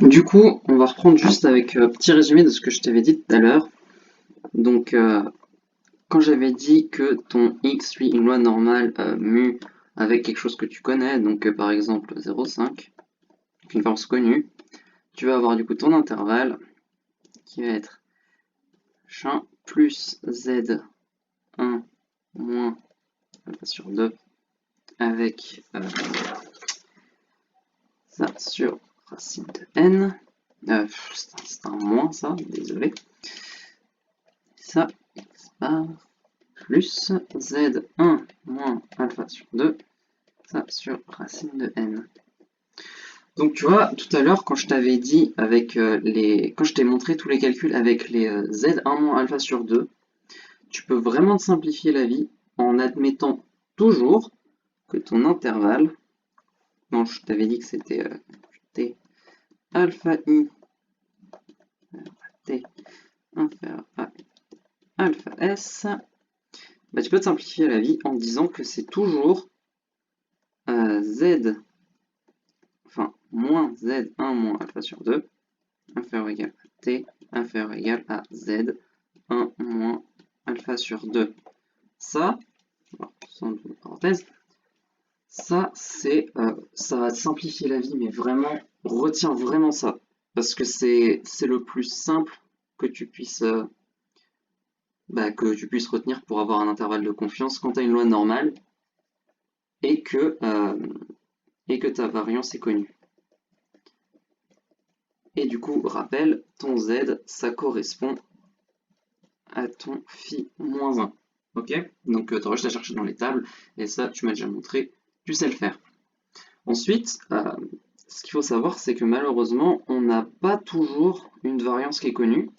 Du coup, on va reprendre juste avec un petit résumé de ce que je t'avais dit tout à l'heure. Donc, quand j'avais dit que ton x suit une loi normale mu avec quelque chose que tu connais, donc par exemple 0,5, une force connue, tu vas avoir du coup ton intervalle qui va être ch1 plus z1 moins alpha sur 2 avec ça sur racine de n. C'est un moins ça, désolé. Ça, x bar plus z1 moins alpha sur 2, ça sur racine de n. Donc tu vois, tout à l'heure, quand je t'avais dit avec quand je t'ai montré tous les calculs avec les z1 moins alpha sur 2, tu peux vraiment te simplifier la vie en admettant toujours que ton intervalle, non, je t'avais dit que c'était t alpha i t inférieur à alpha s, bah, tu peux te simplifier la vie en disant que c'est toujours z, enfin moins z1 moins alpha sur 2 inférieur ou égal à t inférieur ou égal à z1 moins alpha sur 2. Ça, sans parenthèse, ça ça va te simplifier la vie, mais vraiment, retiens vraiment ça, parce que c'est le plus simple que tu puisses retenir pour avoir un intervalle de confiance quand tu as une loi normale et que ta variance est connue. Et du coup, rappel, ton z, ça correspond à ton phi moins 1. Ok? Donc tu auras juste à chercher dans les tables, et ça, tu m'as déjà montré, tu sais le faire. Ensuite, ce qu'il faut savoir, c'est que malheureusement, on n'a pas toujours une variance qui est connue.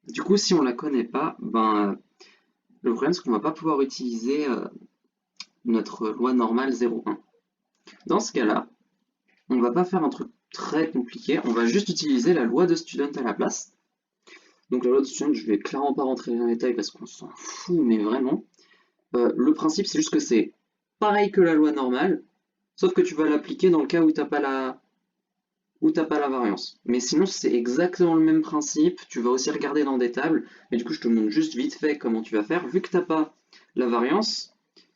Du coup, si on ne la connaît pas, le problème, c'est qu'on ne va pas pouvoir utiliser notre loi normale 0,1. Dans ce cas-là, on ne va pas faire un truc très compliqué, on va juste utiliser la loi de Student à la place. Donc la loi de Student, je vais clairement pas rentrer dans les détails parce qu'on s'en fout, mais vraiment. Le principe, c'est juste que c'est pareil que la loi normale, sauf que tu vas l'appliquer dans le cas où t'as pas la variance. Mais sinon, c'est exactement le même principe. Tu vas aussi regarder dans des tables, mais du coup, je te montre juste vite fait comment tu vas faire. Vu que t'as pas la variance,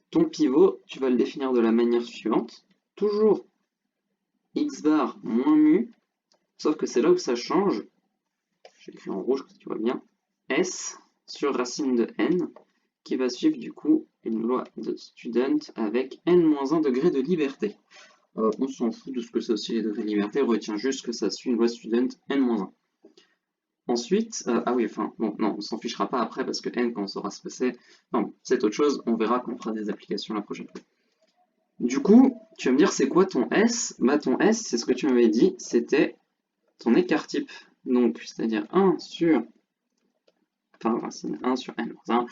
ton pivot, tu vas le définir de la manière suivante. Toujours x bar moins mu, sauf que c'est là où ça change. J'écris en rouge, que tu vois bien. S sur racine de n, qui va suivre du coup une loi de Student avec n-1 degré de liberté. On s'en fout de ce que c'est aussi les degrés de liberté, retient juste que ça suit une loi Student n-1. Ensuite, ah oui, enfin, bon, non, on s'en fichera pas après parce que n, quand on saura ce que c'est, non, c'est autre chose, on verra quand on fera des applications la prochaine fois. Du coup, tu vas me dire, c'est quoi ton S? Bah, ton S, c'est ce que tu m'avais dit, c'était ton écart type. Donc, c'est-à-dire 1 sur, enfin, racine 1 sur n-1,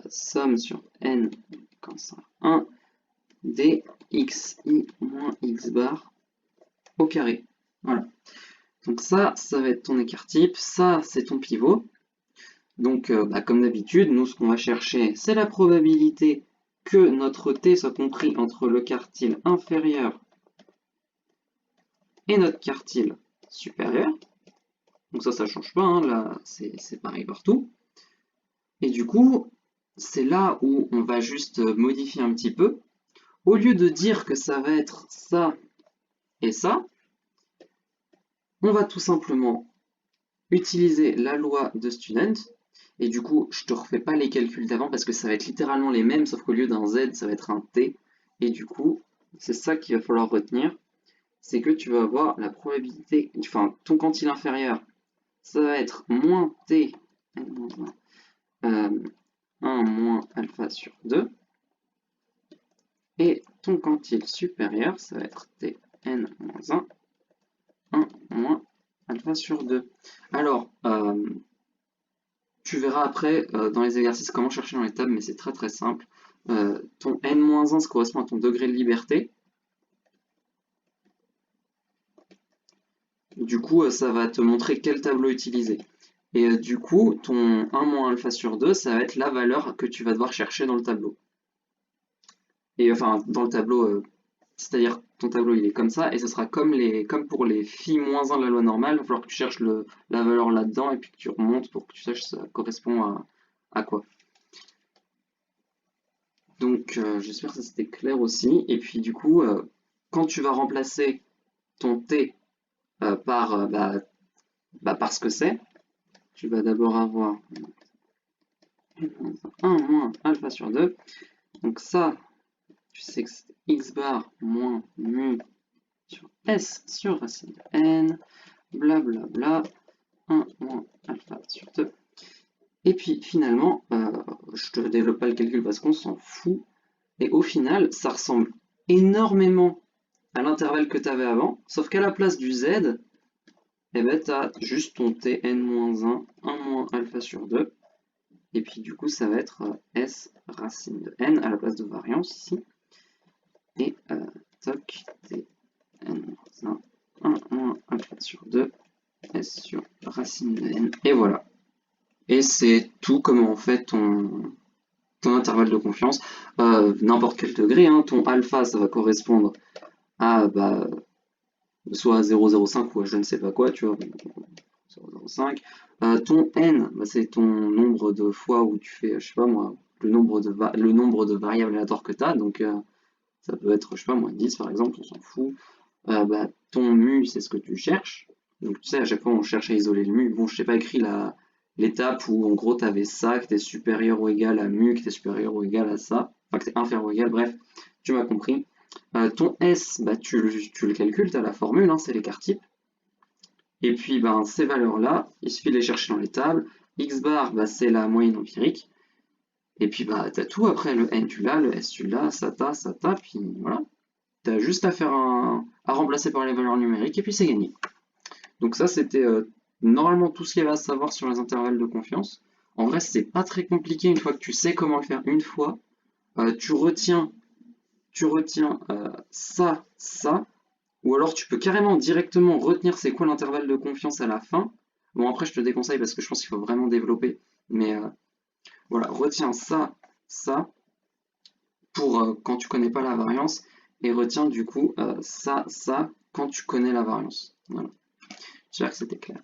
somme sur n quand ça 1 dxi moins x bar au carré. Voilà. Donc ça va être ton écart type, ça c'est ton pivot. Donc comme d'habitude, nous ce qu'on va chercher, c'est la probabilité que notre t soit compris entre le quartile inférieur et notre quartile supérieur. Donc ça change pas, hein, là c'est pareil partout. Et du coup, c'est là où on va juste modifier un petit peu. Au lieu de dire que ça va être ça et ça, on va tout simplement utiliser la loi de Student. Et du coup, je te refais pas les calculs d'avant parce que ça va être littéralement les mêmes, sauf qu'au lieu d'un Z, ça va être un T. Et du coup, c'est ça qu'il va falloir retenir, c'est que tu vas avoir la probabilité, enfin, ton quantile inférieur, ça va être moins T, 1 moins alpha sur 2. Et ton quantile supérieur, ça va être Tn moins 1, 1 moins alpha sur 2. Alors, tu verras après dans les exercices comment chercher dans les tables, mais c'est très très simple. Ton n-1, ça correspond à ton degré de liberté. Du coup, ça va te montrer quel tableau utiliser. Et du coup, ton 1 moins alpha sur 2, ça va être la valeur que tu vas devoir chercher dans le tableau. Et enfin, dans le tableau c'est-à-dire ton tableau il est comme ça, et ce sera comme pour les phi moins 1 de la loi normale, il va falloir que tu cherches la valeur là-dedans, et puis que tu remontes pour que tu saches ça correspond à quoi. Donc j'espère que ça c'était clair aussi, et puis du coup, quand tu vas remplacer ton t par ce que c'est, tu vas d'abord avoir 1 moins alpha sur 2, donc ça, tu sais que c'est x bar moins mu sur S sur racine de n, blablabla, 1 moins alpha sur 2. Et puis finalement, je te développe pas le calcul parce qu'on s'en fout, et au final, ça ressemble énormément à l'intervalle que tu avais avant, sauf qu'à la place du z, eh ben, tu as juste ton tn-1, 1 moins alpha sur 2, et puis du coup, ça va être S racine de n à la place de variance ici, et toc, tn-1, 1 moins alpha sur 2, S sur racine de n, et voilà. Et c'est tout comment on fait ton intervalle de confiance, n'importe quel degré, hein. Ton alpha, ça va correspondre à soit 0,05 ou à je ne sais pas quoi, tu vois, 0,05. Ton n, c'est ton nombre de fois où tu fais, je sais pas moi, le nombre de variables aléatoires que tu as, donc ça peut être, je sais pas moi, 10 par exemple, on s'en fout. Ton mu, c'est ce que tu cherches. Donc tu sais, à chaque fois on cherche à isoler le mu. Bon, je t'ai pas écrit l'étape où en gros tu avais ça qui était supérieur ou égal à mu, qui était supérieur ou égal à ça, enfin qui était inférieur ou égal, bref, tu m'as compris. Ton S, tu le calcules, tu as la formule, hein, c'est l'écart type. Et puis ces valeurs-là, il suffit de les chercher dans les tables. X bar, c'est la moyenne empirique. Et puis tu as tout après, le N tu l'as, le S tu l'as, ça t'a, puis voilà. Tu as juste à remplacer par les valeurs numériques et puis c'est gagné. Donc ça c'était normalement tout ce qu'il y avait à savoir sur les intervalles de confiance. En vrai c'est pas très compliqué une fois que tu sais comment le faire une fois. Tu retiens ça, ou alors tu peux carrément directement retenir c'est quoi l'intervalle de confiance à la fin. Bon après je te déconseille parce que je pense qu'il faut vraiment développer. Mais voilà, retiens ça, pour quand tu connais pas la variance, et retiens du coup ça, quand tu connais la variance. Voilà. J'espère que c'était clair.